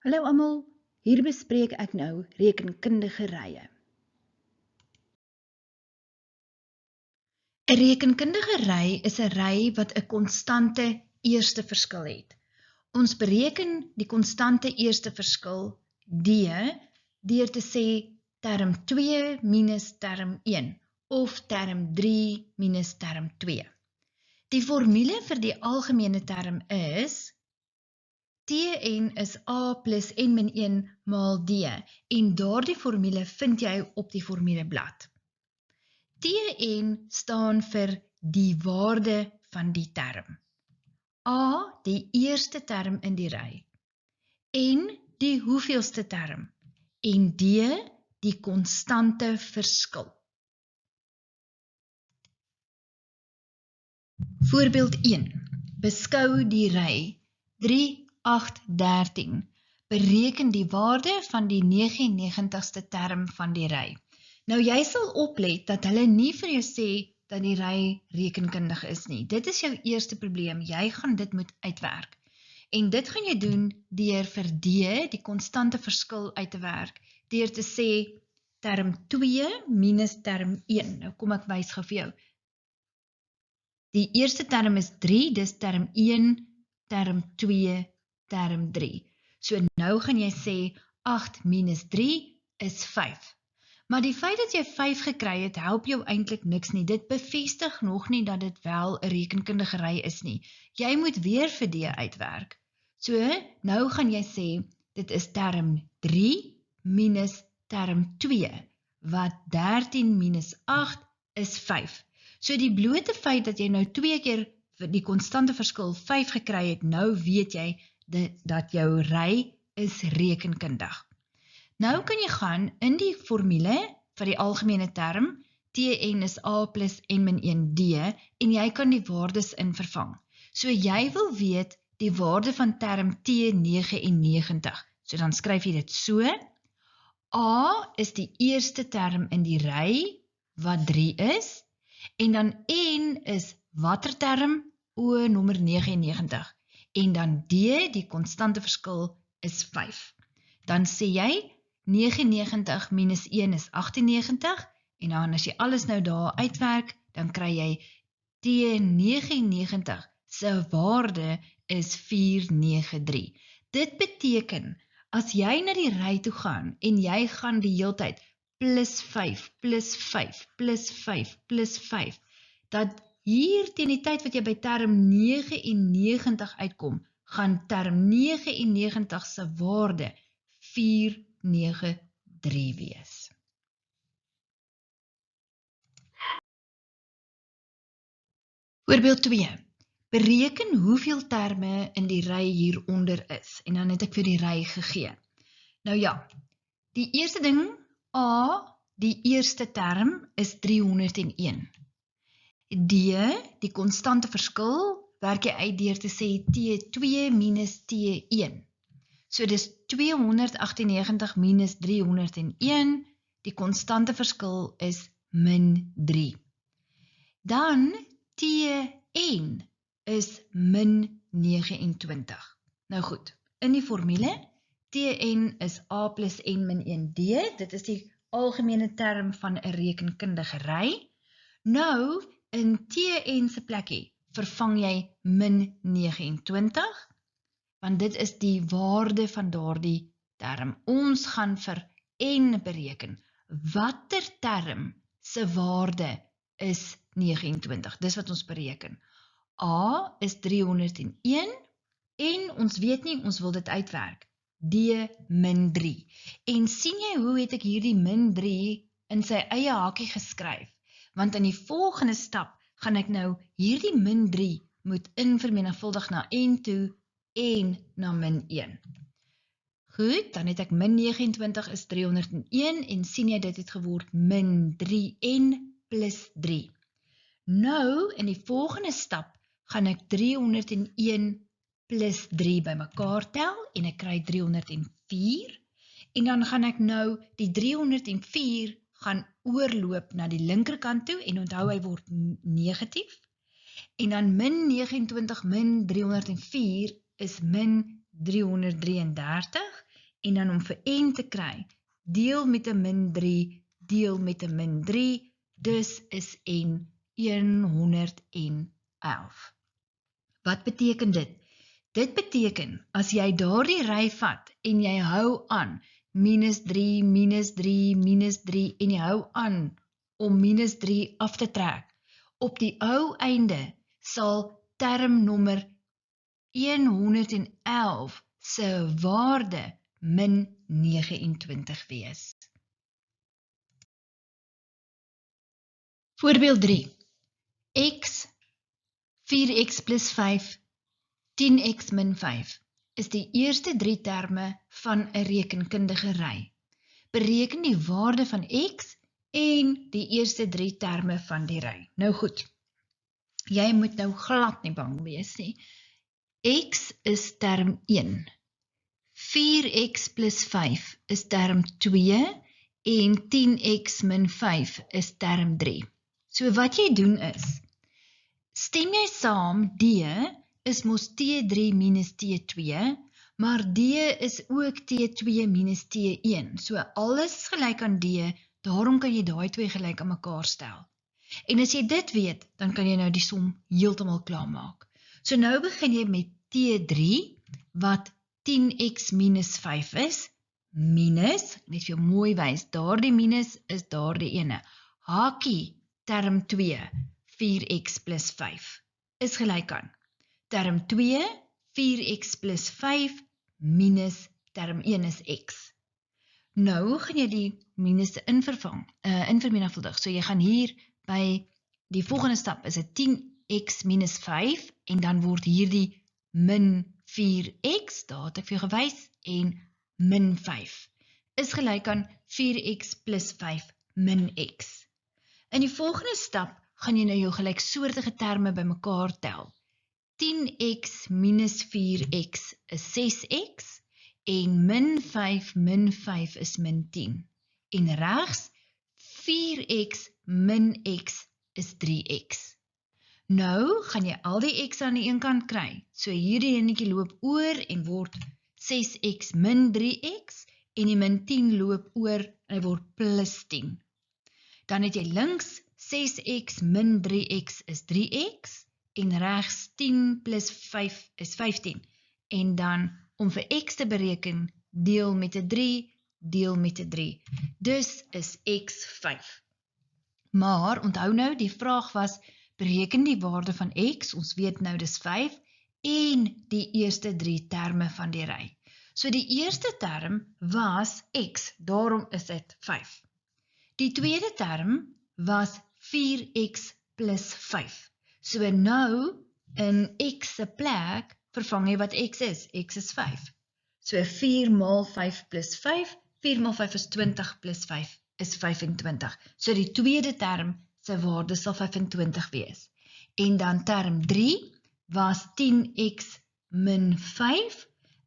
Hallo almal, hier bespreek ek nou rekenkundige rye. 'n Rekenkundige ry is 'n ry wat 'n konstante eerste verskil het. Ons bereken die konstante eerste verskil D deur te sê term 2 minus term 1 of term 3 minus term 2. Die formule vir die algemene term is Tn is A plus n min 1 maal D en daardie formule vind jy op die formuleblad. Tn staan vir die waarde van die term. A, die eerste term in die ry. N, die hoeveelste term. En D, die konstante verskil. Voorbeeld 1. Beskou die ry 3, 8, 13. Bereken die waarde van die 99ste term van die ry. Nou jy sal oplet dat hulle nie vir jou sê dat die ry rekenkundig is nie. Dit is jou eerste probleem. Jy gaan dit moet uitwerk. En dit gaan jy doen deur vir D, die konstante verskil uit te werk, deur te sê term 2 minus term 1. Nou kom ek wys gou vir jou. Die eerste term is 3, dis term 1, term 2, term 3. So nou gaan jy sê 8 minus 3 is 5. Maar die feit dat jy 5 gekry het, help jou eintlik niks nie. Dit bevestig nog nie dat dit wel 'n rekenkundige ry is nie. Jy moet weer vir D uitwerk. So nou gaan jy sê dit is term 3 minus term 2, wat 13 minus 8 is 5. So die blote feit dat jy nou 2 keer vir die konstante verskil 5 gekry het, nou weet jy dat jou ry is rekenkundig. Nou kan jy gaan in die formule vir die algemene term, Tn is A plus n min 1 D, en jy kan die waardes in vervang. So jy wil weet die waarde van term T99. So dan skryf jy dit so. A is die eerste term in die ry, wat 3 is, en dan n is watter term? O, nommer 99. En dan D, die konstante verskil, is 5. Dan sê jy 99 minus 1 is 98, en dan as jy alles nou daar uitwerk, dan kry jy T99 se waarde is 493. Dit beteken, as jy na die ry toe gaan, en jy gaan die heeltyd plus 5, plus 5, plus 5, plus 5, dat hier teen die tyd wat jy by term 99 uitkom, gaan term 99 se waarde 493 wees. Voorbeeld 2. Bereken hoeveel terme in die ry hieronder is. En dan het ek vir die ry gegee. Nou ja, die eerste ding, A, die eerste term is 301. D, die konstante verskil, werk jy uit deur te sê T2 minus T1. So dis 298 minus 301, die konstante verskil is min 3. Dan Tn is min 29. Nou goed, in die formule, Tn is A plus n min 1D, dit is die algemene term van 'n rekenkundige ry. Nou, in Tn se plekkie, vervang jy min 29, want dit is die waarde van daardie term. Ons gaan vir n bereken. Watter term se waarde is 29? Dis wat ons bereken. A is 301 en ons weet nie, ons wil dit uitwerk. D min 3. En sien jy hoe het ek hierdie min 3 in sy eie hakie geskryf? Want in die volgende stap gaan ek nou hierdie min 3 moet invermenigvuldig na n toe en na min 1. Goed, dan het ek min 29 is 301 en sien jy dit het geword min 3n plus 3. Nou, in die volgende stap gaan ek 301 plus 3 by mekaar tel en ek kry 304 en dan gaan ek nou die 304 gaan oorloop na die linkerkant toe en onthou hy word negatief en dan min 29 min 304 is min 333 en dan om vir n te kry, deel met 'n min 3, deel met 'n min 3, dus is n 111. Wat beteken dit? Dit beteken, as jy daardie ry vat en jy hou aan, -3, -3, en jy hou aan om -3 af te trek, op die ou einde sal term nommer 111 se waarde -29 wees. Voorbeeld 3. X, 4x plus 5, 10x min 5 is die eerste 3 terme van 'n rekenkundige ry. Bereken die waarde van x en die eerste 3 terme van die ry. Nou goed, jy moet nou glad nie bang wees nie. X is term 1, 4x plus 5 is term 2 en 10x min 5 is term 3. So wat jy doen is, stem jy saam D is mos T3 minus T2, maar D is ook T2 minus T1. So alles is gelyk aan D, daarom kan jy daai twee gelyk aan mekaar stel. En as jy dit weet, dan kan jy nou die som heeltemal klaar maak. So nou begin jy met T3, wat 10x minus 5 is, minus, net vir jou mooi wys, daardie minus is daardie ene. Hakie, term 2, 4x plus 5, is gelyk aan term 2, 4x plus 5, minus term 1 is x. Nou gaan jy die minus invermenigvuldig. So jy gaan hier by die volgende stap is 'n 10x minus 5 en dan word hierdie min 4x, daar het ek vir jou gewys, en min 5 is gelyk aan 4x plus 5 min x. In die volgende stap gaan jy nou jou gelyksoortige terme bymekaar tel. 10x minus 4x is 6x en min 5 is min 10. En regs 4x min x is 3x. Nou gaan jy al die x aan die een kant kry. So hierdie enetjie loop oor en word 6x min 3x en die min 10 loop oor en hy word plus 10. Dan het jy links 6x min 3x is 3x en regs 10 plus 5 is 15. En dan om vir x te bereken, deel met 'n 3, deel met 'n 3. Dus is x 5. Maar onthou nou, die vraag was, bereken die waarde van x, ons weet nou dis 5, en die eerste 3 terme van die ry. So die eerste term was x, daarom is dit 5. Die tweede term was 4x plus 5. So nou, in x se plek, vervang jy wat x is. X is 5. So 4 maal 5 plus 5, 4 maal 5 is 20 plus 5 is 25. So die tweede term se waarde sal 25 wees. En dan term 3 was 10x min 5.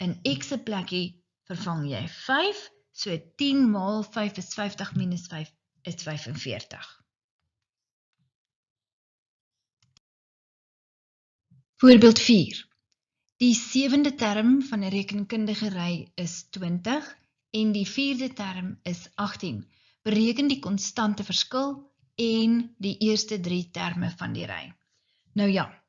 In x se plekkie vervang jy 5. So 10 maal 5 is 50 minus 5 is 45. Voorbeeld 4. Die 7de term van 'n rekenkundige ry is 20 en die 4de term is 18. Bereken die konstante verskil en die eerste 3 terme van die ry. Nou ja,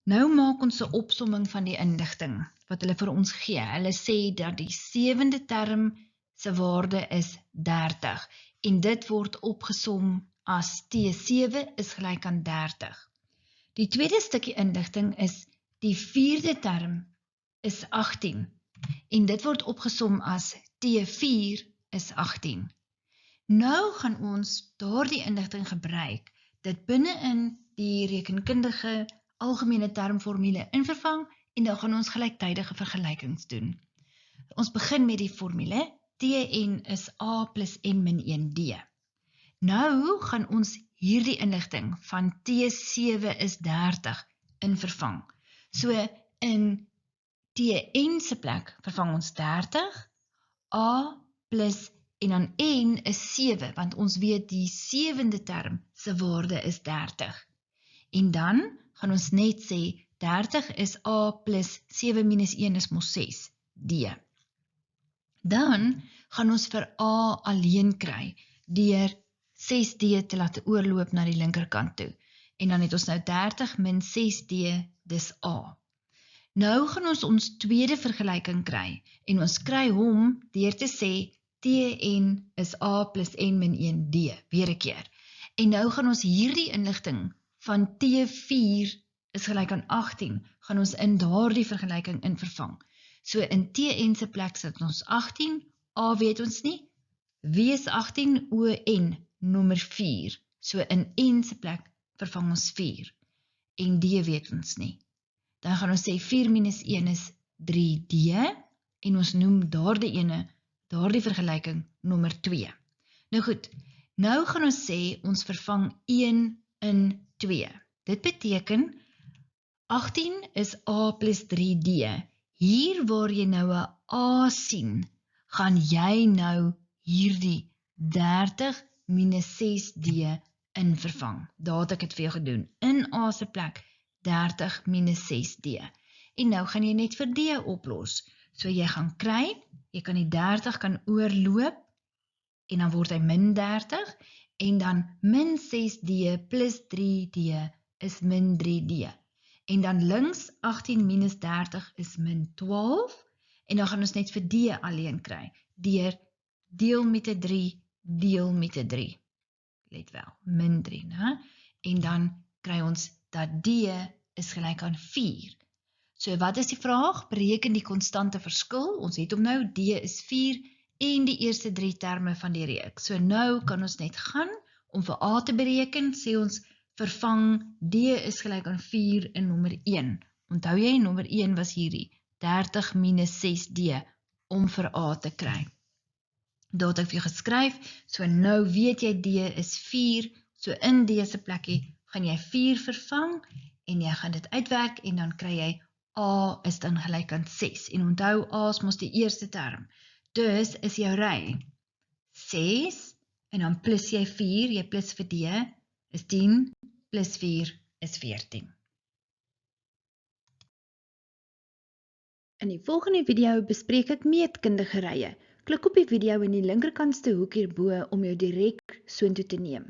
nou maak ons 'n opsomming van die inligting wat hulle vir ons gee. Hulle sê dat die 7de term se waarde is 30 en dit word opgesom as T7 is gelyk aan 30. Die tweede stukkie inligting is die 4de term is 18 en dit word opgesom as T4 is 18. Nou gaan ons daardie inligting gebruik, dit binne-in die rekenkundige algemene termformule invervang en dan gaan ons gelyktydige vergelykings doen. Ons begin met die formule, Tn is a plus n min 1d. Nou gaan ons hierdie inligting van T7 is 30 invervang. So in Tn se plek vervang ons 30, a plus en dan n is 7, want ons weet die 7de term se waarde is 30. En dan gaan ons net sê 30 is a plus 7 minus 1 is mos 6, d. Dan gaan ons vir A alleen kry, deur 6D te laat oorloop na die linkerkant toe. En dan het ons nou 30 min 6D, dis A. Nou gaan ons tweede vergelyking kry, en ons kry hom deur te sê, Tn is A plus n min 1D, weer 'n keer. En nou gaan ons hierdie inligting van T4 is gelyk aan 18, gaan ons in daardie vergelyking in vervang. So in Tn se plek sit ons 18, A weet ons nie, W is 18, On nommer 4. So in N se plek vervang ons 4, en D weet ons nie. Dan gaan ons sê 4 minus 1 is 3D, en ons noem daardie vergelyking nommer 2. Nou goed, nou gaan ons sê ons vervang 1 in 2. Dit beteken 18 is A plus 3D. Hier waar jy nou 'n A sien, gaan jy nou hierdie 30 minus 6D in vervang. Daar het ek het vir jou gedoen. In A se plek 30 minus 6D. En nou gaan jy net vir D oplos. So jy gaan kry, jy kan die 30 kan oorloop, en dan word hy min 30, en dan min 6D plus 3D is min 3D. En dan links 18 minus 30 is min 12, en dan gaan ons net vir D alleen kry, deur deel met 'n 3, deel met 'n 3. Let wel, min 3, né? En dan kry ons dat D is gelyk aan 4. So wat is die vraag? Bereken die konstante verskil. Ons het hom nou, D is 4, en die eerste 3 terme van die reeks. So nou kan ons net gaan, om vir A te bereken, sê ons, vervang D is gelyk aan 4 in nommer 1. Onthou jy, nommer 1 was hierdie, 30 minus 6D, om vir A te kry. Daar het ek vir jou geskryf, so nou weet jy D is 4, so in D se plekkie gaan jy 4 vervang, en jy gaan dit uitwerk, en dan kry jy A is dan gelyk aan 6, en onthou A is mos die eerste term, dus is jou ry 6, en dan plus jy 4, jy plus vir D, is 10, plus 4 is 14. In die volgende video bespreek ek meetkundige rye. Klik op die video in die linkerkantste hoek hierbo om jou direk soontoe te neem.